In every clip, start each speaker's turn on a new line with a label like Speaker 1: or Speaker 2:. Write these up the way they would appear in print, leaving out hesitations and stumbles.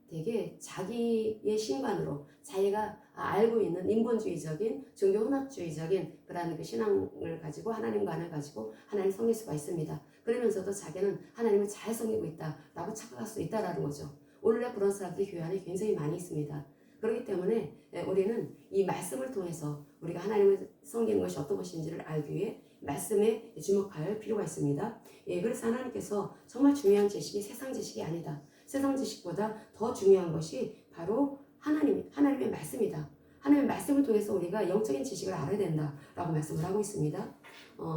Speaker 1: 되게 자기의 신관으로 자기가 알고 있는 인본주의적인 종교 혼합주의적인 그러한 그 신앙을 가지고 하나님관을 가지고 하나님 섬길 수가 있습니다. 그러면서도 자기는 하나님을 잘 섬기고 있다라고 착각할 수 있다라는 거죠. 오늘날 그런 사람들이 교회 안에 굉장히 많이 있습니다. 그렇기 때문에 우리는 이 말씀을 통해서 우리가 하나님을 섬기는 것이 어떤 것인지를 알기 위해 말씀에 주목할 필요가 있습니다. 그래서 하나님께서 정말 중요한 지식이 세상 지식이 아니다. 세상 지식보다 더 중요한 것이 바로 하나님의 말씀이다. 하나님의 말씀을 통해서 우리가 영적인 지식을 알아야 된다라고 말씀을 하고 있습니다.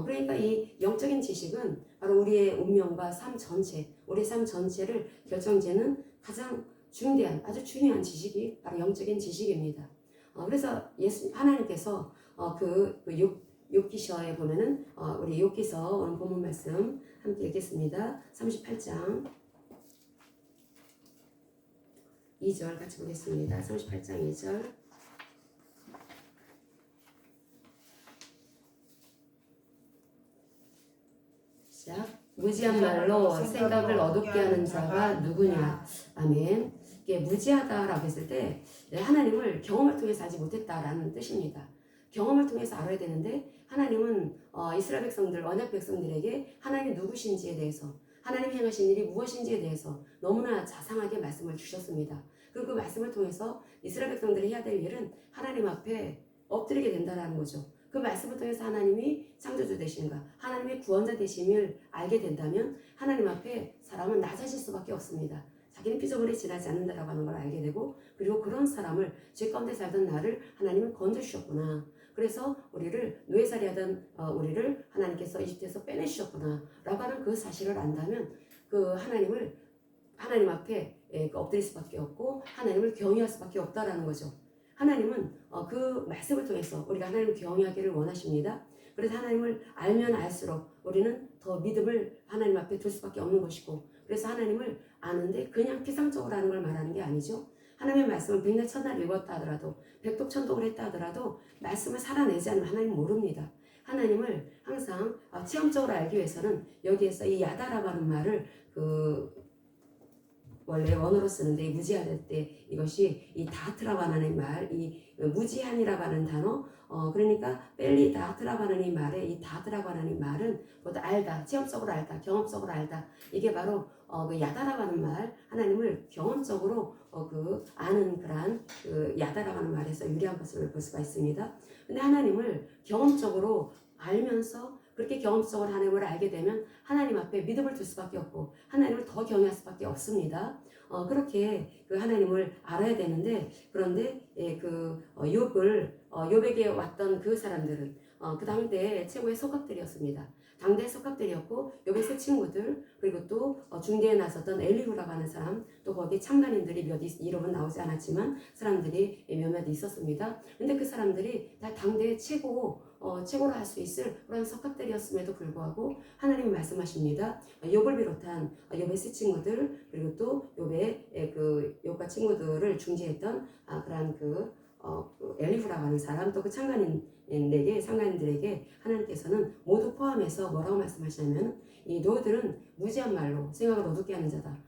Speaker 1: 그러니까 이 영적인 지식은 바로 우리의 운명과 삶 전체, 우리의 삶 전체를 결정짓는 가장 중대한, 아주 중요한 지식이 바로 영적인 지식입니다. 그래서 하나님께서 욥기서에 보면은 우리 욥기서 오늘 본문 말씀 함께 읽겠습니다. 38장 2절 같이 보겠습니다. 38장 2절. 시작. 무지한 말로 생각을 어둡게 하는 자가 누구냐. 아멘. 이게 무지하다라고 했을 때 하나님을 경험을 통해서 알지 못했다라는 뜻입니다. 경험을 통해서 알아야 되는데 하나님은 이스라엘 백성들, 언약 백성들에게 하나님이 누구신지에 대해서, 하나님 행하신 일이 무엇인지에 대해서 너무나 자상하게 말씀을 주셨습니다. 그리고 그 말씀을 통해서 이스라엘 백성들이 해야 될 일은 하나님 앞에 엎드리게 된다는 거죠. 그 말씀을 통해서 하나님이 창조주 되신가, 하나님의 구원자 되심을 알게 된다면 하나님 앞에 사람은 낮아질 수밖에 없습니다. 자기는 피조물에 지나지 않는다라고 하는 걸 알게 되고, 그리고 그런 사람을, 죄 가운데 살던 나를 하나님은 건져주셨구나. 그래서 우리를 노예살이 하던 우리를 하나님께서 이집트에서 빼내주셨구나 라고 하는 그 사실을 안다면 그 하나님 앞에 엎드릴 수밖에 없고 하나님을 경외할 수밖에 없다라는 거죠. 하나님은 그 말씀을 통해서 우리가 하나님을 경외하기를 원하십니다. 그래서 하나님을 알면 알수록 우리는 더 믿음을 하나님 앞에 둘 수밖에 없는 것이고, 그래서 하나님을 아는데 그냥 피상적으로 아는 걸 말하는 게 아니죠. 하나님의 말씀을 백날 천날 읽었다 하더라도, 백독천독을 했다 하더라도 말씀을 살아내지 않으면 하나님 모릅니다. 하나님을 항상 체험적으로 알기 위해서는 여기에서 이 야다라고 하는 말을 원래 원어로 쓰는데 이 무지할 때 이것이 이 다트라고 하는 말, 이 무지한이라고 하는 단어, 그러니까 뺄리 다트라고 하는 이 말에 이 다트라고 하는 이 말은 보다 알다, 체험적으로 알다, 경험적으로 알다. 이게 바로 그 야다라고 하는 말, 하나님을 경험적으로 아는 그러한 야다라고 하는 말에서 유리한 것을 볼 수가 있습니다. 근데 하나님을 경험적으로 알면서 그렇게 경험적으로 하나님을 알게 되면 하나님 앞에 믿음을 둘 수밖에 없고 하나님을 더 경외할 수밖에 없습니다. 그렇게 그 하나님을 알아야 되는데, 그런데 욥에게 왔던 그 사람들은 그 당대 최고의 석학들이었습니다. 당대 석학들이었고 욥의 세 친구들, 그리고 또 중대에 나섰던 엘리후라고 하는 사람, 또 거기에 참관인들이 이름은 나오지 않았지만 사람들이 몇몇 있었습니다. 근데 그 사람들이 다 당대의 최고로 할 수 있을 그런 석학들이었음에도 불구하고 하나님이 말씀하십니다. 욥을 비롯한 욥의 세 친구들, 그리고 또 욥과 친구들을 중재했던 그러한 엘리후라고 하는 사람, 또 그 상관인들에게 하나님께서는 모두 포함해서 뭐라고 말씀하시냐면, 이 너희들은 무지한 말로 생각을 어둡게 하는 자다.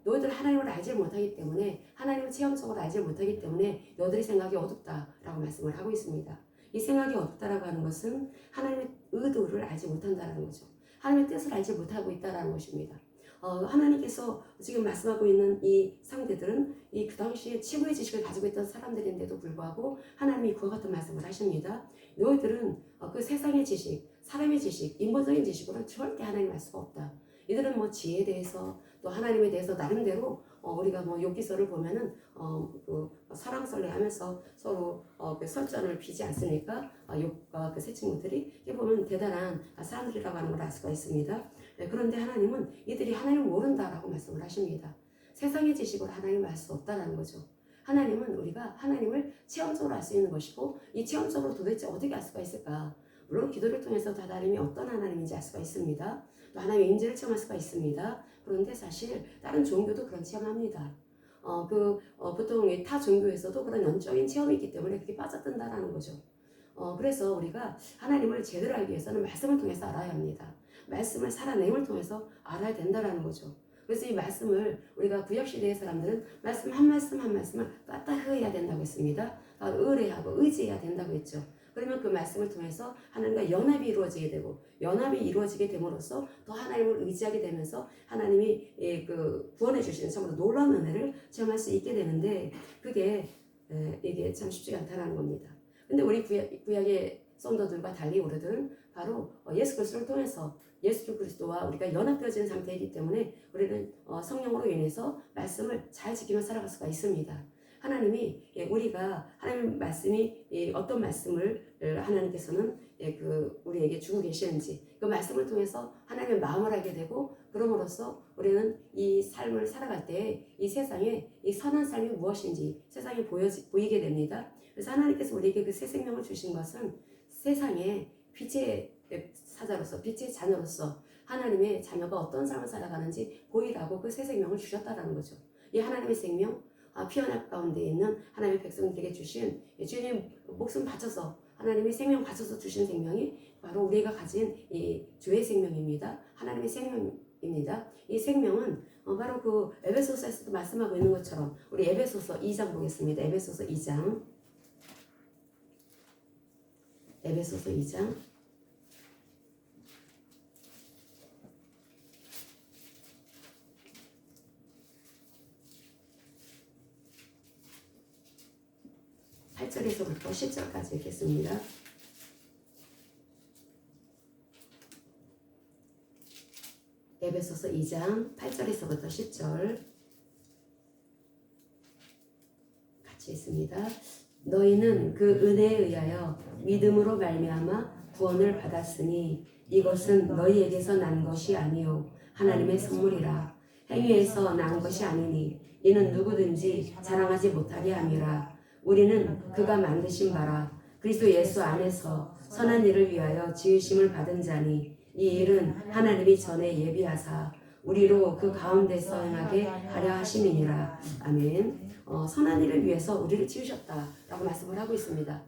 Speaker 1: 너희들 하나님을 알지 못하기 때문에, 하나님을 체험적으로 알지 못하기 때문에 너희들의 생각이 어둡다라고 말씀을 하고 있습니다. 이 생각이 어둡다라고 하는 것은 하나님의 의도를 알지 못한다라는 거죠. 하나님의 뜻을 알지 못하고 있다라는 것입니다. 하나님께서 지금 말씀하고 있는 이 상대들은 그 당시에 최고의 지식을 가지고 있던 사람들인데도 불구하고 하나님이 그와 같은 말씀을 하십니다. 너희들은 그 세상의 지식, 사람의 지식, 인본적인 지식으로는 절대 하나님 알 수가 없다. 이들은 지혜에 대해서 또 하나님에 대해서 나름대로 우리가 욥기서를 보면은 사랑설레 하면서 서로 설전을 피지 않습니까? 욥과 그 세 친구들이 이게 보면 대단한 사람들이라고 하는 걸 알 수가 있습니다. 그런데 하나님은 이들이 하나님을 모른다라고 말씀을 하십니다. 세상의 지식으로 하나님을 알 수 없다라는 거죠. 하나님은 우리가 하나님을 체험적으로 알 수 있는 것이고, 이 체험적으로 도대체 어떻게 알 수가 있을까? 물론 기도를 통해서 하나님이 어떤 하나님인지 알 수가 있습니다. 또 하나님의 임재를 체험할 수가 있습니다. 그런데 사실 다른 종교도 그런 체험합니다. 보통 타 종교에서도 그런 영적인 체험이 있기 때문에 그게 빠져든다라는 거죠. 그래서 우리가 하나님을 제대로 알기 위해서는 말씀을 통해서 알아야 합니다. 말씀을 살아냄을 통해서 알아야 된다라는 거죠. 그래서 이 말씀을 우리가 구약시대의 사람들은 말씀 한 말씀 한 말씀을 까딱해야 된다고 했습니다. 의뢰하고 의지해야 된다고 했죠. 그러면 그 말씀을 통해서 하나님과 연합이 이루어지게 되고, 연합이 이루어지게 됨으로써 더 하나님을 의지하게 되면서 하나님이 그 구원해 주시는 참으로 놀라운 은혜를 체험할 수 있게 되는데, 그게 이게 참 쉽지가 않다는 겁니다. 근데 우리 구약의 성도들과 달리 우리들은 바로 예수 그리스도를 통해서 예수 그리스도와 우리가 연합되어진 상태이기 때문에 우리는 성령으로 인해서 말씀을 잘 지키며 살아갈 수가 있습니다. 하나님이 우리가 하나님 말씀이 어떤 말씀을 하나님께서는 우리에게 주고 계시는지 그 말씀을 통해서 하나님의 마음을 알게 되고, 그럼으로써 우리는 이 삶을 살아갈 때 이 세상에 이 선한 삶이 무엇인지 세상에 보이게 됩니다. 그래서 하나님께서 우리에게 그 새 생명을 주신 것은 세상에 빛의 사자로서, 빛의 자녀로서 하나님의 자녀가 어떤 삶을 살아가는지 보이라고 그 새 생명을 주셨다라는 거죠. 이 하나님의 생명, 피어날 가운데 있는 하나님의 백성들에게 주신 주님 목숨 바쳐서 하나님이 생명 바쳐서 주신 생명이 바로 우리가 가진 이 주의 생명입니다. 하나님의 생명입니다. 이 생명은 바로 그 에베소서에서도 말씀하고 있는 것처럼, 우리 에베소서 2장 보겠습니다. 에베소서 2장 8절에서부터 10절까지 읽겠습니다. 에베소서 2장 8절에서부터 10절 같이 있습니다. 너희는 그 은혜에 의하여 믿음으로 말미암아 구원을 받았으니 이것은 너희에게서 난 것이 아니요 하나님의 선물이라. 행위에서 난 것이 아니니 이는 누구든지 자랑하지 못하게 함이라. 우리는 그가 만드신 바라 그리스도 예수 안에서 선한 일을 위하여 지으심을 받은 자니 이 일은 하나님이 전에 예비하사 우리로 그 가운데서 행하게 하려 하심이니라. 아멘. 선한 일을 위해서 우리를 지으셨다라고 말씀을 하고 있습니다.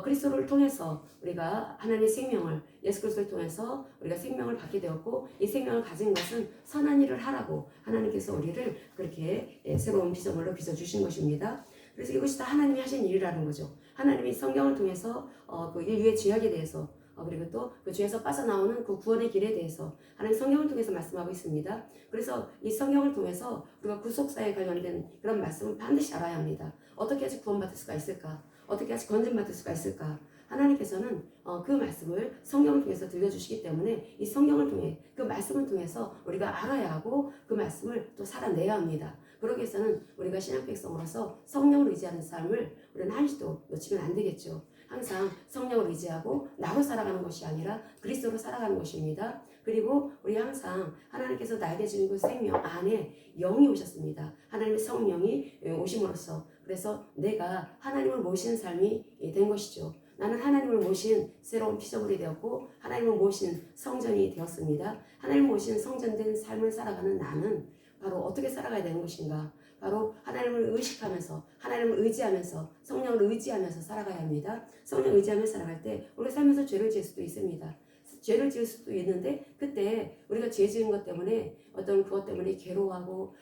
Speaker 1: 그리스도를 통해서 우리가 하나님의 생명을, 예수 그리스도를 통해서 우리가 생명을 받게 되었고, 이 생명을 가진 것은 선한 일을 하라고 하나님께서 우리를 그렇게 새로운 피조물로 빚어주신 것입니다. 그래서 이것이 다 하나님이 하신 일이라는 거죠. 하나님이 성경을 통해서 그 인류의 죄악에 대해서, 그리고 또 그 죄에서 빠져나오는 그 구원의 길에 대해서 하나님 성경을 통해서 말씀하고 있습니다. 그래서 이 성경을 통해서 우리가 구속사에 관련된 그런 말씀을 반드시 알아야 합니다. 어떻게 해야지 구원받을 수가 있을까? 어떻게 해야지 건진받을 수가 있을까? 하나님께서는 그 말씀을 성경을 통해서 들려주시기 때문에 이 성경을 통해, 그 말씀을 통해서 우리가 알아야 하고 그 말씀을 또 살아내야 합니다. 그러기 위해서는 우리가 신약 백성으로서 성령을 의지하는 삶을 우리는 한시도 놓치면 안 되겠죠. 항상 성령을 의지하고 나로 살아가는 것이 아니라 그리스도로 살아가는 것입니다. 그리고 우리 항상 하나님께서 나에게 주신 그 생명 안에 영이 오셨습니다. 하나님의 성령이 오심으로써, 그래서 내가 하나님을 모시는 삶이 된 것이죠. 나는 하나님을 모신 새로운 피조물이 되었고 하나님을 모신 성전이 되었습니다. 하나님을 모신 성전된 삶을 살아가는 나는 바로 어떻게 살아가야 되는 것인가? 바로 하나님을 의식하면서, 하나님을 의지하면서, 성령을 의지하면서 살아가야 합니다. 성령을 의지하면서 살아갈 때 우리가 살면서 죄를 지을 수도 있습니다. 죄를 지을 수도 있는데, 그때 우리가 죄 지은 것 때문에 어떤 그것 때문에 괴로워하고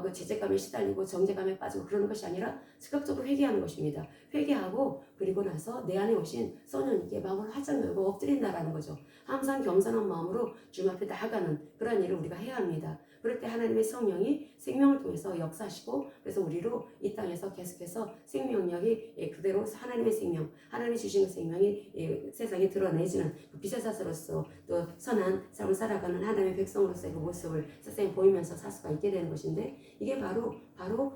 Speaker 1: 그 죄책감에 시달리고 정죄감에 빠지고 그러는 것이 아니라 즉각적으로 회개하는 것입니다. 회개하고 그리고 나서 내 안에 오신 성령님께 마음을 활짝 열고 엎드린다라는 거죠. 항상 겸손한 마음으로 주님 앞에 나아가는 그런 일을 우리가 해야 합니다. 그럴 때 하나님의 성령이 생명을 통해서 역사하시고, 그래서 우리로 이 땅에서 계속해서 생명력이 그대로 하나님의 생명, 하나님이 주신 그 생명이 세상에 드러내지는 그 빛의 사슬로서 또 선한 삶을 살아가는 하나님의 백성으로서의 그 모습을 세상에 보이면서 살 수가 있게 되는 것인데, 이게 바로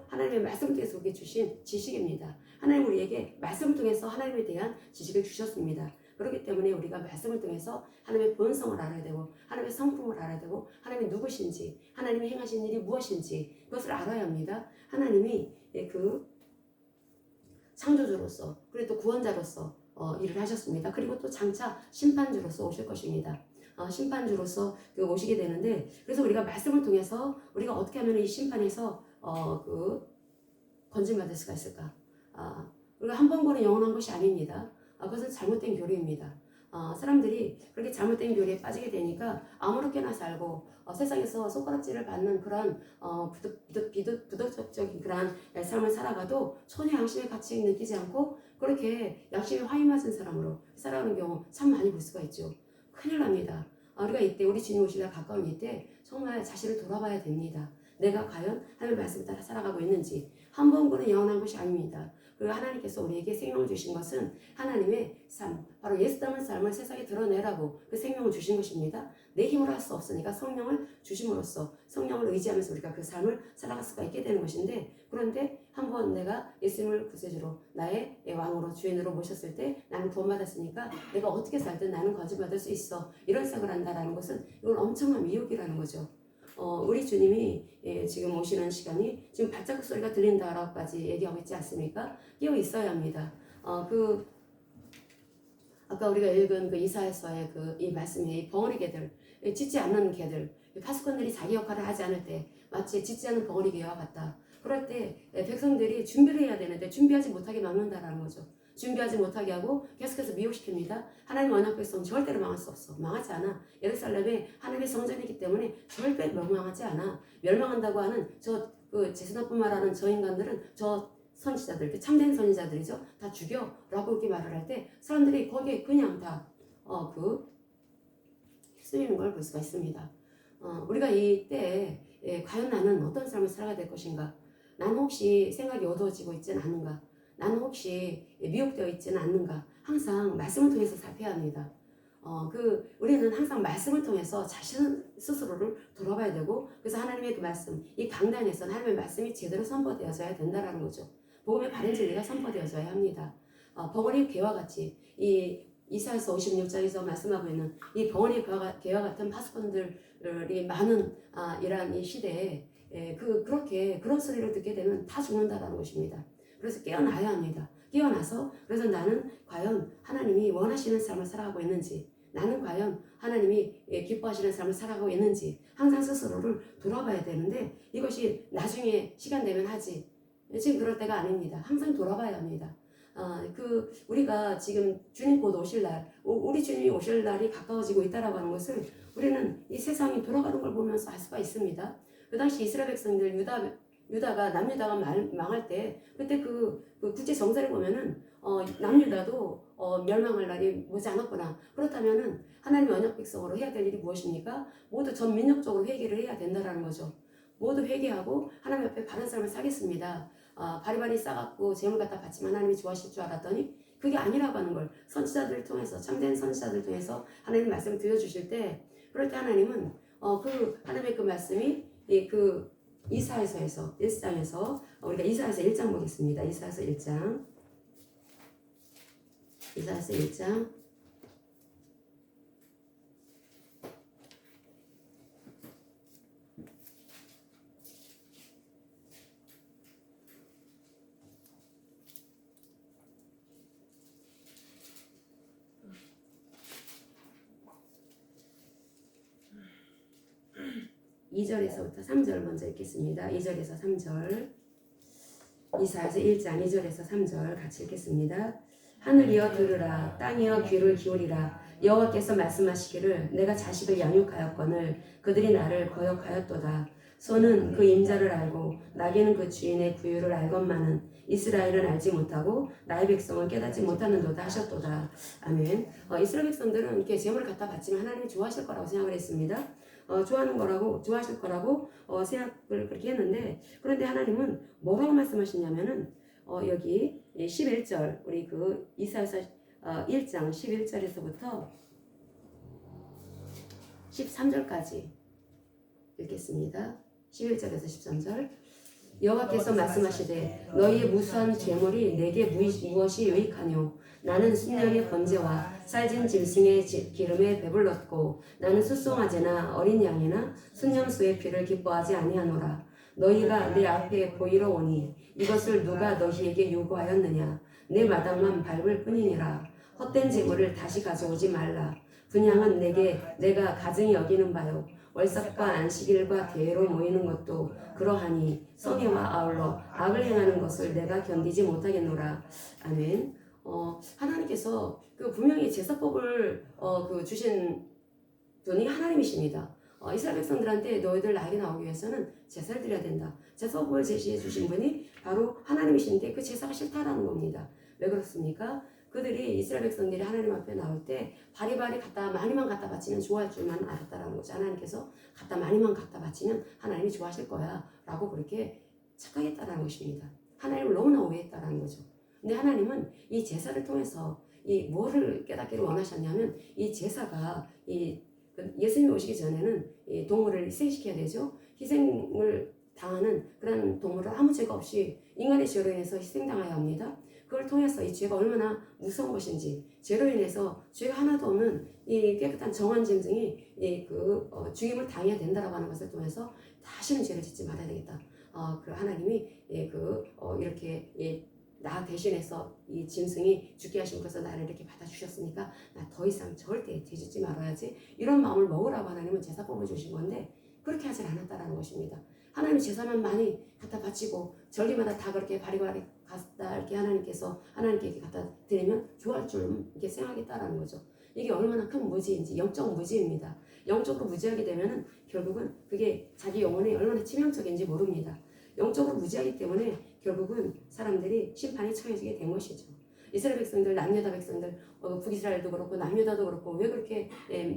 Speaker 1: 하나님의 말씀을 통해서 우리에게 주신 지식입니다. 하나님 우리에게 말씀을 통해서 하나님에 대한 지식을 주셨습니다. 그렇기 때문에 우리가 말씀을 통해서 하나님의 본성을 알아야 되고, 하나님의 성품을 알아야 되고, 하나님이 누구신지, 하나님이 행하신 일이 무엇인지 그것을 알아야 합니다. 하나님이 그 창조주로서, 그리고 또 구원자로서 일을 하셨습니다. 그리고 또 장차 심판주로서 오실 것입니다. 심판주로서 오시게 되는데, 그래서 우리가 말씀을 통해서 우리가 어떻게 하면 이 심판에서 건진받을 수가 있을까? 우리가 한 번 보는 영원한 것이 아닙니다. 그것은 잘못된 교리입니다. 사람들이 그렇게 잘못된 교리에 빠지게 되니까 아무렇게나 살고 세상에서 손가락질을 받는 그런 부도덕적인 그런 삶을 살아가도 전혀 양심의 가치 느끼지 않고 그렇게 양심에 화이 맞은 사람으로 살아가는 경우 참 많이 볼 수가 있죠. 큰일 납니다. 우리가 이때 우리 주님 오실 날 가까운 이때 정말 자신을 돌아봐야 됩니다. 내가 과연 하나님의 말씀을 따라 살아가고 있는지. 한 번뿐은 영원한 것이 아닙니다. 그리고 하나님께서 우리에게 생명을 주신 것은 하나님의 삶, 바로 예수 닮은 삶을 세상에 드러내라고 그 생명을 주신 것입니다. 내 힘으로 할 수 없으니까 성령을 주심으로써 성령을 의지하면서 우리가 그 삶을 살아갈 수가 있게 되는 것인데, 그런데 한번 내가 예수님을 구세주로 나의 왕으로 주인으로 모셨을 때 나는 구원받았으니까 내가 어떻게 살든 나는 건진받을 수 있어, 이런 생각을 한다는 것은 이건 엄청난 미혹이라는 거죠. 우리 주님이 지금 오시는 시간이 지금 발자국 소리가 들린다라고까지 얘기하고 있지 않습니까? 깨어 있어야 합니다. 아까 우리가 읽은 그 이사야서의 이 말씀에 이 벙어리 개들, 짖지 않는 개들, 파수꾼들이 자기 역할을 하지 않을 때 마치 짖지 않는 벙어리 개와 같다. 그럴 때 백성들이 준비를 해야 되는데 준비하지 못하게 막는다라는 거죠. 준비하지 못하게 하고 계속해서 미혹시킵니다. 하나님 언약 백성 절대로 망할 수 없어. 망하지 않아. 예루살렘에 하나님의 성전이기 때문에 절대 멸망하지 않아. 멸망한다고 하는 제사장뿐만 하는 저 인간들은 저 선지자들, 참된 선지자들이죠. 다 죽여라고 이렇게 말을 할 때 사람들이 거기에 그냥 다 휩쓸리는 걸 볼 수가 있습니다. 우리가 이때 과연 나는 어떤 삶을 살아가야 될 것인가? 나는 혹시 생각이 어두워지고 있지는 않은가? 나는 혹시 미혹되어 있지는 않는가? 항상 말씀을 통해서 살펴야 합니다. 우리는 항상 말씀을 통해서 자신 스스로를 돌아봐야 되고, 그래서 하나님의 그 말씀, 이 강단에서는 하나님의 말씀이 제대로 선포되어져야 된다라는 거죠. 복음의 바른 진리가 선포되어져야 합니다. 벙어리 개와 같이 이 이사야서 56장에서 말씀하고 있는 이 벙어리 개와 같은 파수꾼들이 많은 이러한 이 시대에 그렇게 그런 소리를 듣게 되면 다 죽는다라는 것입니다. 그래서 깨어나야 합니다. 깨어나서 그래서 나는 과연 하나님이 원하시는 삶을 살아가고 있는지, 나는 과연 하나님이 기뻐하시는 삶을 살아가고 있는지 항상 스스로를 돌아봐야 되는데, 이것이 나중에 시간 되면 하지, 지금 그럴 때가 아닙니다. 항상 돌아봐야 합니다. 우리가 지금 주님 곧 오실 날, 우리 주님이 오실 날이 가까워지고 있다라고 하는 것을 우리는 이 세상이 돌아가는 걸 보면서 알 수가 있습니다. 그 당시 이스라엘 백성들, 남유다가 망할 때, 그때 그 국제 정세를 보면은, 남유다도, 멸망할 날이 머지 않았구나. 그렇다면은, 하나님 언약 백성으로 해야 될 일이 무엇입니까? 모두 전 민족적으로 회개를 해야 된다라는 거죠. 모두 회개하고, 하나님 앞에 바른 삶을 살겠습니다. 바리바리 싸갖고 재물 갖다 바치면 하나님이 좋아하실 줄 알았더니, 그게 아니라고 하는 걸 선지자들을 통해서, 참된 선지자들을 통해서 하나님 말씀을 들려주실 때, 그럴 때 하나님은, 하나님의 그 말씀이, 이사야서 1장에서 우리가 이사야서 1장 보겠습니다. 이사야서 1장 2절에서부터 3절 먼저 읽겠습니다. 2절에서 3절. 이사야서 1장 2절에서 3절 같이 읽겠습니다. 하늘이여 들으라, 땅이여 귀를 기울이라. 여호와께서 말씀하시기를 내가 자식을 양육하였거늘 그들이 나를 거역하였도다. 소는 그 임자를 알고 나귀는 그 주인의 구유를 알건만은 이스라엘은 알지 못하고 나의 백성은 깨닫지 못하는도다 하셨도다. 아멘. 이스라엘 백성들은 이렇게 재물을 갖다 바치면 하나님이 좋아하실 거라고 생각을 했습니다. 좋아하실 거라고 생각을 그렇게 했는데, 그런데 하나님은 뭐라고 말씀하시냐면은 여기 11절, 우리 이사야서 1장 11절에서부터 13절까지 읽겠습니다. 11절에서 13절. 여호와께서 말씀하시되 너희의 무수한 재물이 내게 무엇이 유익하뇨? 나는 순년의 번제와 살진 짐승의 기름에 배불렀고 나는 숫송아지나 어린 양이나 순념수의 피를 기뻐하지 아니하노라. 너희가 내 앞에 보이러 오니 이것을 누가 너희에게 요구하였느냐? 내 마당만 밟을 뿐이니라. 헛된 재물을 다시 가져오지 말라. 분향은 내가 가증히 여기는 바요. 월삭과 안식일과 대회로 모이는 것도 그러하니 성회와 아울러 악을 행하는 것을 내가 견디지 못하겠노라. 아멘. 하나님께서 그 분명히 제사법을 그 주신 분이 하나님이십니다. 이스라엘 백성들한테 너희들 나에게 나오기 위해서는 제사를 드려야 된다. 제사법을 제시해 주신 분이 바로 하나님이신데 그 제사가 싫다라는 겁니다. 왜 그렇습니까? 그들이 이스라엘 백성들이 하나님 앞에 나올 때 바리바리 많이만 갖다 바치면 좋아할 줄만 알았다라는 거죠. 하나님께서 많이만 갖다 바치면 하나님이 좋아하실 거야 라고 그렇게 착각했다라는 것입니다. 하나님을 너무나 오해했다라는 거죠. 근데 하나님은 이 제사를 통해서 이 뭐를 깨닫기를 원하셨냐면 이 제사가 예수님이 오시기 전에는 이 동물을 희생시켜야 되죠. 희생을 당하는 그런 동물을 아무 죄가 없이 인간의 죄로 인해서 희생당해야 합니다. 그걸 통해서 이 죄가 얼마나 무서운 것인지, 죄로 인해서 죄가 하나도 없는 이 깨끗한 정한 짐승이 죽임을 당해야 된다라고 하는 것을 통해서 다시는 죄를 짓지 말아야 되겠다. 그 하나님이 이렇게 나 대신해서 이 짐승이 죽게 하심으로써 나를 이렇게 받아주셨으니까 나 더 이상 절대 죄 짓지 말아야지, 이런 마음을 먹으라고 하나님은 제사법을 주신 건데 그렇게 하질 않았다라는 것입니다. 하나님이 제사만 많이 갖다 바치고 절기마다 다 그렇게 바리바리 갖다 이렇게 하나님께 이렇게 갖다 드리면 좋아할 줄 이렇게 생각했다라는 거죠. 이게 얼마나 큰 무지인지, 영적 무지입니다. 영적으로 무지하게 되면은 결국은 그게 자기 영혼에 얼마나 치명적인지 모릅니다. 영적으로 무지하기 때문에 결국은 사람들이 심판에 처해지게 된 것이죠. 이스라엘 백성들, 남유다 백성들, 북이스라엘도 그렇고 남유다도 그렇고 왜 그렇게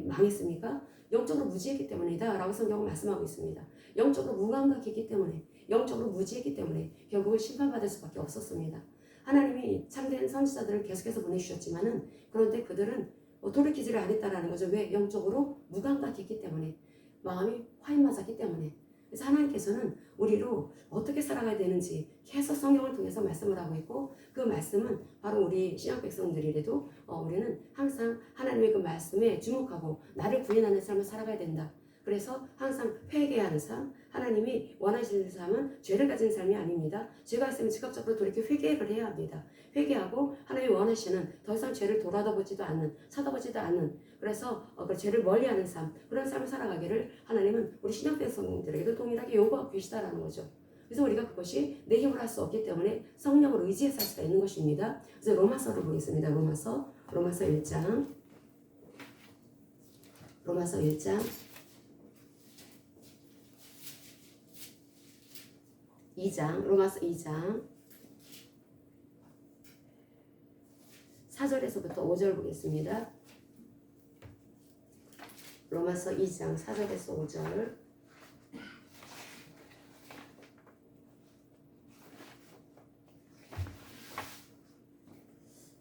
Speaker 1: 망했습니까? 영적으로 무지했기 때문이다 라고 성경은 말씀하고 있습니다. 영적으로 무감각했기 때문에, 영적으로 무지했기 때문에 결국은 심판받을 수밖에 없었습니다. 하나님이 참된 선지자들을 계속해서 보내주셨지만은 그런데 그들은 돌이키지를 않았다라는 거죠. 왜? 영적으로 무감각했기 때문에, 마음이 화인 맞았기 때문에. 그래서 하나님께서는 우리로 어떻게 살아가야 되는지 계속 성경을 통해서 말씀을 하고 있고, 그 말씀은 바로 우리 신약 백성들이라도 우리는 항상 하나님의 그 말씀에 주목하고 나를 구인하는 삶을 살아가야 된다. 그래서 항상 회개하는 삶, 하나님이 원하시는 삶은 죄를 가진 삶이 아닙니다. 죄가 있으면 즉각적으로 돌이켜 회개를 해야 합니다. 회개하고 하나님이 원하시는 더 이상 죄를 돌아보지도 않는, 쳐다보지도 않는, 그래서 그 죄를 멀리하는 삶, 그런 삶을 살아가기를 하나님은 우리 신약 백성들에게도 동일하게 요구하고 계시다라는 거죠. 그래서 우리가 그것이 내 힘으로 할 수 없기 때문에 성령을 의지해서 할 수가 있는 것입니다. 그래서 로마서를 보겠습니다. 로마서 1장, 로마서 1장 2장, 로마서 2장 4절에서부터 5절 보겠습니다. 로마서 2장 4절에서 5절.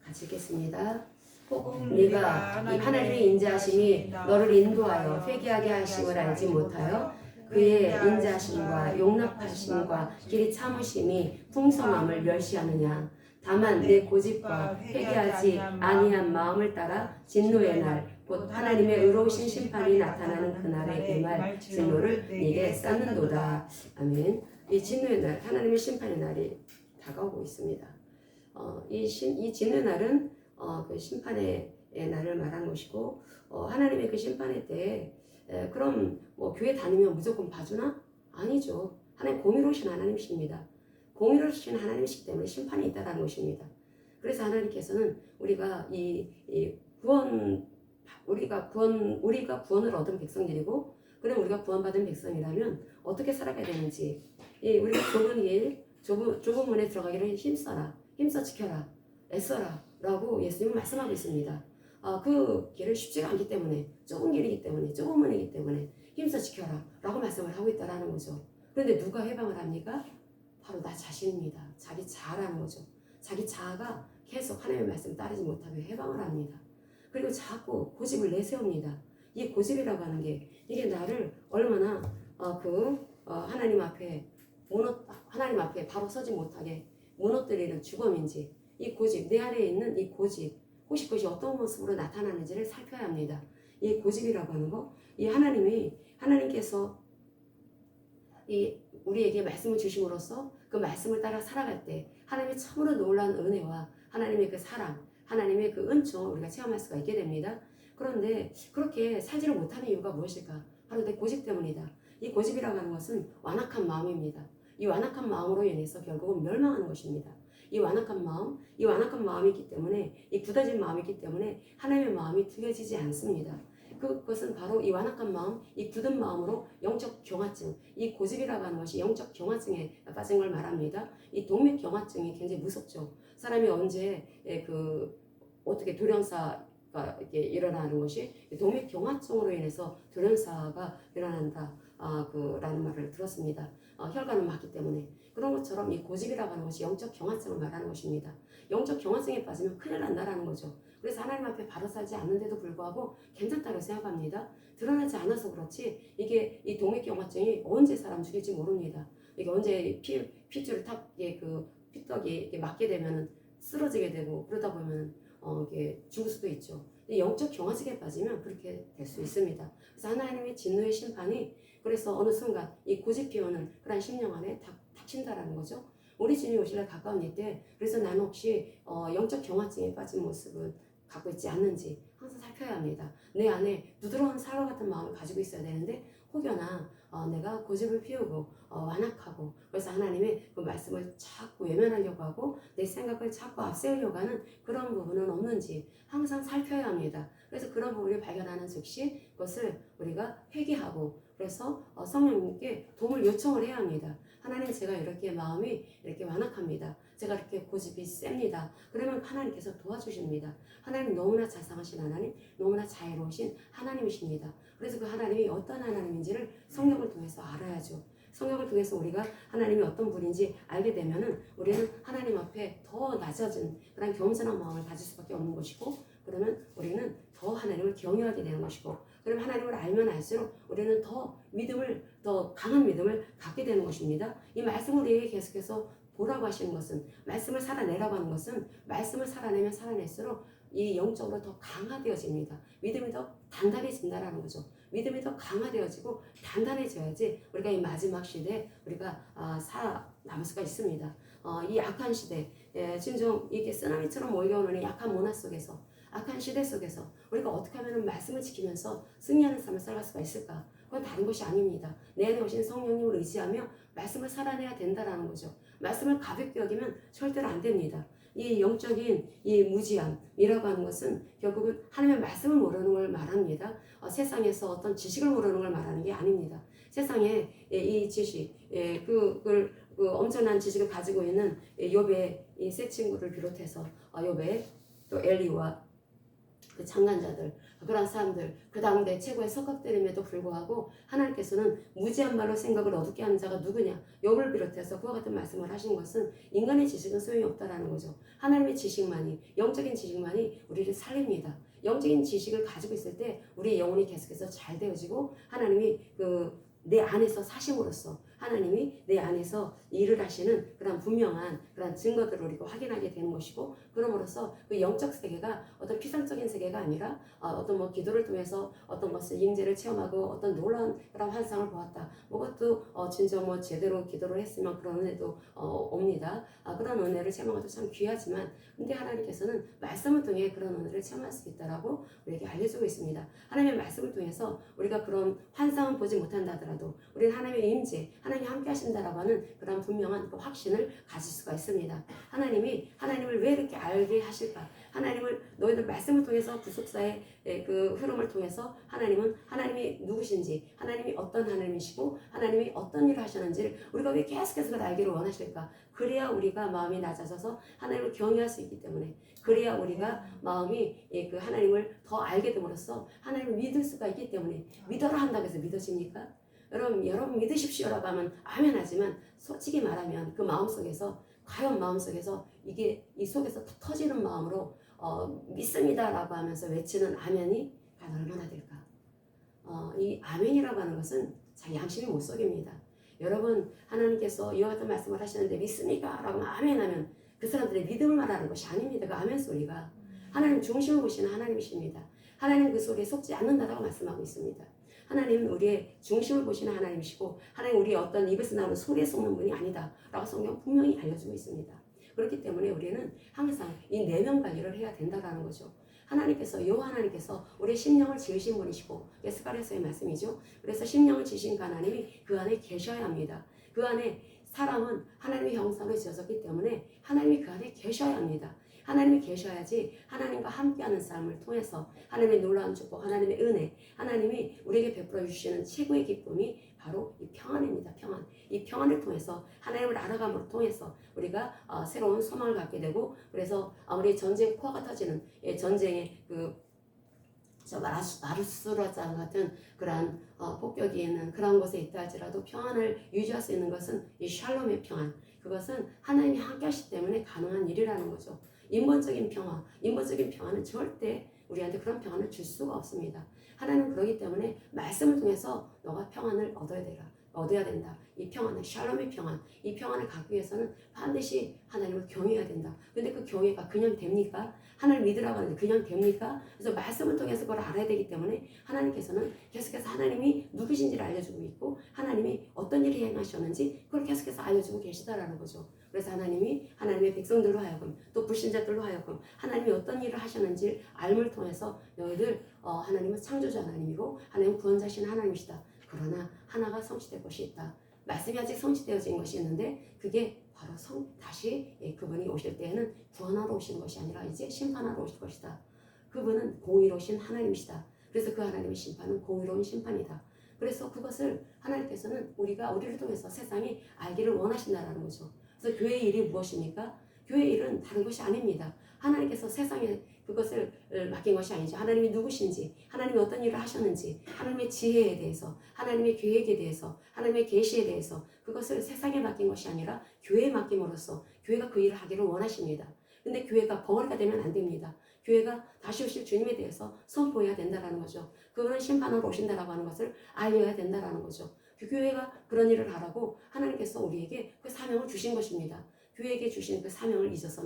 Speaker 1: 같이 읽겠습니다. 혹 네가 이 하나님의 인자하심이 너를 인도하여 회개하게 하심을 알지 못하여 그의 인자하심과 용납하심과 길이 참으심이 풍성함을 멸시하느냐. 다만 내 고집과 회개하지 아니한 마음을 따라 진노의 날 곧 하나님의 의로우신 심판이 나타나는 그날에 임할 진노를 네게 쌓는도다. 아멘. 이 진노의 날, 하나님의 심판의 날이 다가오고 있습니다. 이 진노의 날은 그 심판의 날을 말한 것이고, 하나님의 그 심판의 때에 그럼 뭐 교회 다니면 무조건 봐주나? 아니죠. 하나님 공의로우신 하나님이십니다. 공의로우신 하나님이시기 때문에 심판이 있다는 것입니다. 그래서 하나님께서는 우리가 우리가 구원을 얻은 백성들이고, 그럼 우리가 구원받은 백성이라면 어떻게 살아가야 되는지, 우리가 좁은 문에 들어가기를 힘써 지켜라, 애써라 라고 예수님은 말씀하고 있습니다. 그 길을 쉽지가 않기 때문에, 좁은 길이기 때문에, 좁은 문이기 때문에 힘써 지켜라 라고 말씀을 하고 있다는 거죠. 그런데 누가 해방을 합니까? 바로 나 자신입니다. 자기 자아라는 거죠. 자기 자아가 계속 하나님의 말씀 따르지 못하면 해방을 합니다. 그리고 자꾸 고집을 내세웁니다. 이 고집이라고 하는 게, 이게 나를 얼마나 하나님 앞에 바로 서지 못하게 무너뜨리는 주검인지, 이 고집, 내 안에 있는 이 고집, 혹시 그것이 어떤 모습으로 나타나는지를 살펴야 합니다. 이 고집이라고 하는 거, 하나님께서 우리에게 말씀을 주심으로써 그 말씀을 따라 살아갈 때 하나님의 참으로 놀라운 은혜와 하나님의 그 사랑, 하나님의 그 은총을 우리가 체험할 수가 있게 됩니다. 그런데 그렇게 살지를 못하는 이유가 무엇일까? 바로 내 고집 때문이다. 이 고집이라고 하는 것은 완악한 마음입니다. 이 완악한 마음으로 인해서 결국은 멸망하는 것입니다. 이 완악한 마음이 있기 때문에, 이 굳어진 마음이 있기 때문에 하나님의 마음이 두려지지 않습니다. 그것은 바로 이 완악한 마음, 이 굳은 마음으로 영적 경화증, 이 고집이라고 하는 것이 영적 경화증에 빠진 걸 말합니다. 이 동맥 경화증이 굉장히 무섭죠. 사람이 언제 어떻게 돌연사가 이렇게 일어나는 것이 동맥 경화증으로 인해서 돌연사가 일어난다. 라는 말을 들었습니다. 혈관을 막기 때문에. 그런 것처럼 이 고집이라고 하는 것이 영적 경화증을 말하는 것입니다. 영적 경화증에 빠지면 큰일 난다라는 거죠. 그래서 하나님 앞에 바로 살지 않는데도 불구하고 괜찮다고 생각합니다. 드러나지 않아서 그렇지 이게 이 동맥경화증이 언제 사람 죽일지 모릅니다. 이게 언제 핏줄을 피떡이 맞게 되면 쓰러지게 되고 그러다 보면 이게 죽을 수도 있죠. 영적 경화증에 빠지면 그렇게 될 수 있습니다. 그래서 하나님의 진노의 심판이 그래서 어느 순간 이 고집 피우는 그런 심령 안에 닥친다라는 거죠. 우리 주님 오실 날 가까운 이때 그래서 나는 혹시 영적 경화증에 빠진 모습을 갖고 있지 않는지 항상 살펴야 합니다. 내 안에 부드러운 사과 같은 마음을 가지고 있어야 되는데 혹여나 내가 고집을 피우고 완악하고 그래서 하나님의 그 말씀을 자꾸 외면하려고 하고 내 생각을 자꾸 앞세우려고 하는 그런 부분은 없는지 항상 살펴야 합니다. 그래서 그런 부분을 발견하는 즉시 그것을 우리가 회개하고 그래서 성령님께 도움을 요청을 해야 합니다. 하나님 제가 이렇게 마음이 이렇게 완악합니다. 제가 이렇게 고집이 셉니다. 그러면 하나님께서 도와주십니다. 하나님 너무나 자상하신 하나님, 너무나 자애로우신 하나님이십니다. 그래서 그 하나님이 어떤 하나님인지를 성경을 통해서 알아야죠. 성경을 통해서 우리가 하나님이 어떤 분인지 알게 되면은 우리는 하나님 앞에 더 낮아진 그런 겸손한 마음을 가질 수밖에 없는 것이고 그러면 우리는 더 하나님을 경외하게 되는 것이고 그럼 하나님을 알면 알수록 우리는 더 강한 믿음을 갖게 되는 것입니다. 이 말씀을 우리에게 계속해서 보라고 하시는 것은 말씀을 살아내라고 하는 것은 말씀을 살아내면 살아낼수록 이 영적으로 더 강화되어집니다. 믿음이 더 단단해진다라는 거죠. 믿음이 더 강화되어지고 단단해져야지 우리가 이 마지막 시대에 우리가 살아남을 수가 있습니다. 이 악한 시대, 진정 이게 쓰나미처럼 몰려오는 약한 문화 속에서 악한 시대 속에서 우리가 어떻게 하면 말씀을 지키면서 승리하는 삶을 살아갈 수가 있을까? 그건 다른 것이 아닙니다. 내 안에 오신 성령님을 의지하며 말씀을 살아내야 된다라는 거죠. 말씀을 가볍게 여기면 절대로 안 됩니다. 이 영적인 이 무지함이라고 하는 것은 결국은 하나님의 말씀을 모르는 걸 말합니다. 세상에서 어떤 지식을 모르는 걸 말하는 게 아닙니다. 세상에 이 지식, 그걸 엄청난 지식을 가지고 있는 욥의 이 세 친구를 비롯해서 욥의 또 엘리와 그 창간자들, 그런 사람들, 그 당대 최고의 석학들임에도 불구하고 하나님께서는 무지한 말로 생각을 어둡게 하는 자가 누구냐? 욥을 비롯해서 그와 같은 말씀을 하신 것은 인간의 지식은 소용이 없다라는 거죠. 하나님의 지식만이, 영적인 지식만이 우리를 살립니다. 영적인 지식을 가지고 있을 때 우리의 영혼이 계속해서 잘 되어지고 하나님이 내 안에서 사심으로써 하나님이 내 안에서 일을 하시는 그런 분명한 그런 증거들을 우리가 확인하게 되는 것이고 그럼으로써 그 영적 세계가 어떤 피상적인 세계가 아니라 어떤 기도를 통해서 어떤 것을 임재를 체험하고 어떤 놀라운 그런 환상을 보았다. 그것도 진정 제대로 기도를 했으면 그런 은혜도 옵니다. 그런 은혜를 체험한 것도 참 귀하지만 근데 하나님께서는 말씀을 통해 그런 은혜를 체험할 수 있다라고 우리에게 알려주고 있습니다. 하나님의 말씀을 통해서 우리가 그런 환상은 보지 못한다 하더라도 우리는 하나님의 임재, 하나님이 함께 하신다라고 하는 그런 분명한 그 확신을 가질 수가 있습니다. 하나님을 왜 이렇게 알게 하실까? 하나님을 너희들 말씀을 통해서 구속사의 그 흐름을 통해서 하나님이 누구신지, 하나님이 어떤 하나님이시고 하나님이 어떤 일을 하셨는지를 우리가 왜 계속해서 알기를 원하실까? 그래야 우리가 마음이 낮아져서 하나님을 경외할 수 있기 때문에 그래야 우리가 마음이 그 하나님을 더 알게 됨으로써 하나님을 믿을 수가 있기 때문에 믿어라 한다고 해서 믿어집니까? 여러분 믿으십시오라고 하면 아멘 하지만 솔직히 말하면 그 마음속에서 과연 마음속에서 이게 이 속에서 터지는 마음으로 믿습니다라고 하면서 외치는 아멘이 과연 얼마나 될까? 이 아멘이라고 하는 것은 자기 양심이 못 속입니다. 여러분 하나님께서 이와 같은 말씀을 하시는데 믿습니까? 라고 하면 아멘 하면 그 사람들의 믿음을 말하는 것이 아닙니다. 그 아멘 소리가 하나님 중심을 보시는 하나님이십니다. 하나님 그 소리에 속지 않는다라고 말씀하고 있습니다. 하나님은 우리의 중심을 보시는 하나님이시고 하나님 우리의 어떤 입에서 나오는 소리에 속는 분이 아니다 라고 성경 분명히 알려주고 있습니다. 그렇기 때문에 우리는 항상 이 내면 관리를 해야 된다는 거죠. 여호와 하나님께서 우리의 심령을 지으신 분이시고 스가랴서의 말씀이죠. 그래서 심령을 지으신 그 하나님이 그 안에 계셔야 합니다. 그 안에 사람은 하나님의 형상으로 지어졌기 때문에 하나님이 그 안에 계셔야 합니다. 하나님이 계셔야지 하나님과 함께하는 삶을 통해서 하나님의 놀라운 축복, 하나님의 은혜, 하나님이 우리에게 베풀어 주시는 최고의 기쁨이 바로 이 평안입니다. 평안. 이 평안을 통해서 하나님을 알아감으로 통해서 우리가 새로운 소망을 갖게 되고, 그래서 아무리 전쟁 포화가 터지는 전쟁의 마르스라장 같은 그러한 폭격이 있는 그런 곳에 있다 할지라도 평안을 유지할 수 있는 것은 이 샬롬의 평안, 그것은 하나님이 함께 하시기 때문에 가능한 일이라는 거죠. 인본적인 평안은 절대 우리한테 그런 평안을 줄 수가 없습니다. 하나님은 그러기 때문에 말씀을 통해서 너가 평안을 얻어야 된다. 이 평안은 샬롬의 평안, 이 평안을 갖기 위해서는 반드시 하나님을 경외해야 된다. 근데 그 경외가 그냥 됩니까? 하나님 믿으라고 하는데 그냥 됩니까? 그래서 말씀을 통해서 그걸 알아야 되기 때문에 하나님께서는 계속해서 하나님이 누구신지를 알려주고 있고, 하나님이 어떤 일을 행하셨는지 그걸 계속해서 알려주고 계시다라는 거죠. 그래서 하나님이 하나님의 백성들로 하여금, 또 불신자들로 하여금 하나님이 어떤 일을 하셨는지 알음을 통해서 너희들 하나님은 창조자 하나님이고 하나님은 구원자신 하나님이시다. 그러나 하나가 성취될 것이 있다. 말씀이 아직 성취되어진 것이 있는데 그게 바로 다시 그분이 오실 때에는 구원하러 오시는 것이 아니라 이제 심판하러 오실 것이다. 그분은 공의로우신 하나님이시다. 그래서 그 하나님의 심판은 공의로운 심판이다. 그래서 그것을 하나님께서는 우리를 통해서 세상이 알기를 원하신다라는 거죠. 그래서 교회의 일이 무엇입니까? 교회의 일은 다른 것이 아닙니다. 하나님께서 세상에 그것을 맡긴 것이 아니죠. 하나님이 누구신지, 하나님이 어떤 일을 하셨는지, 하나님의 지혜에 대해서, 하나님의 계획에 대해서, 하나님의 계시에 대해서 그것을 세상에 맡긴 것이 아니라 교회에 맡김으로써 교회가 그 일을 하기를 원하십니다. 근데 교회가 벙어리가 되면 안 됩니다. 교회가 다시 오실 주님에 대해서 선포해야 된다는 거죠. 그분은 심판하러 오신다라고 하는 것을 알려야 된다는 거죠. 그 교회가 그런 일을 하라고 하나님께서 우리에게 그 사명을 주신 것입니다. 교회에게 주신 그 사명을 잊어서는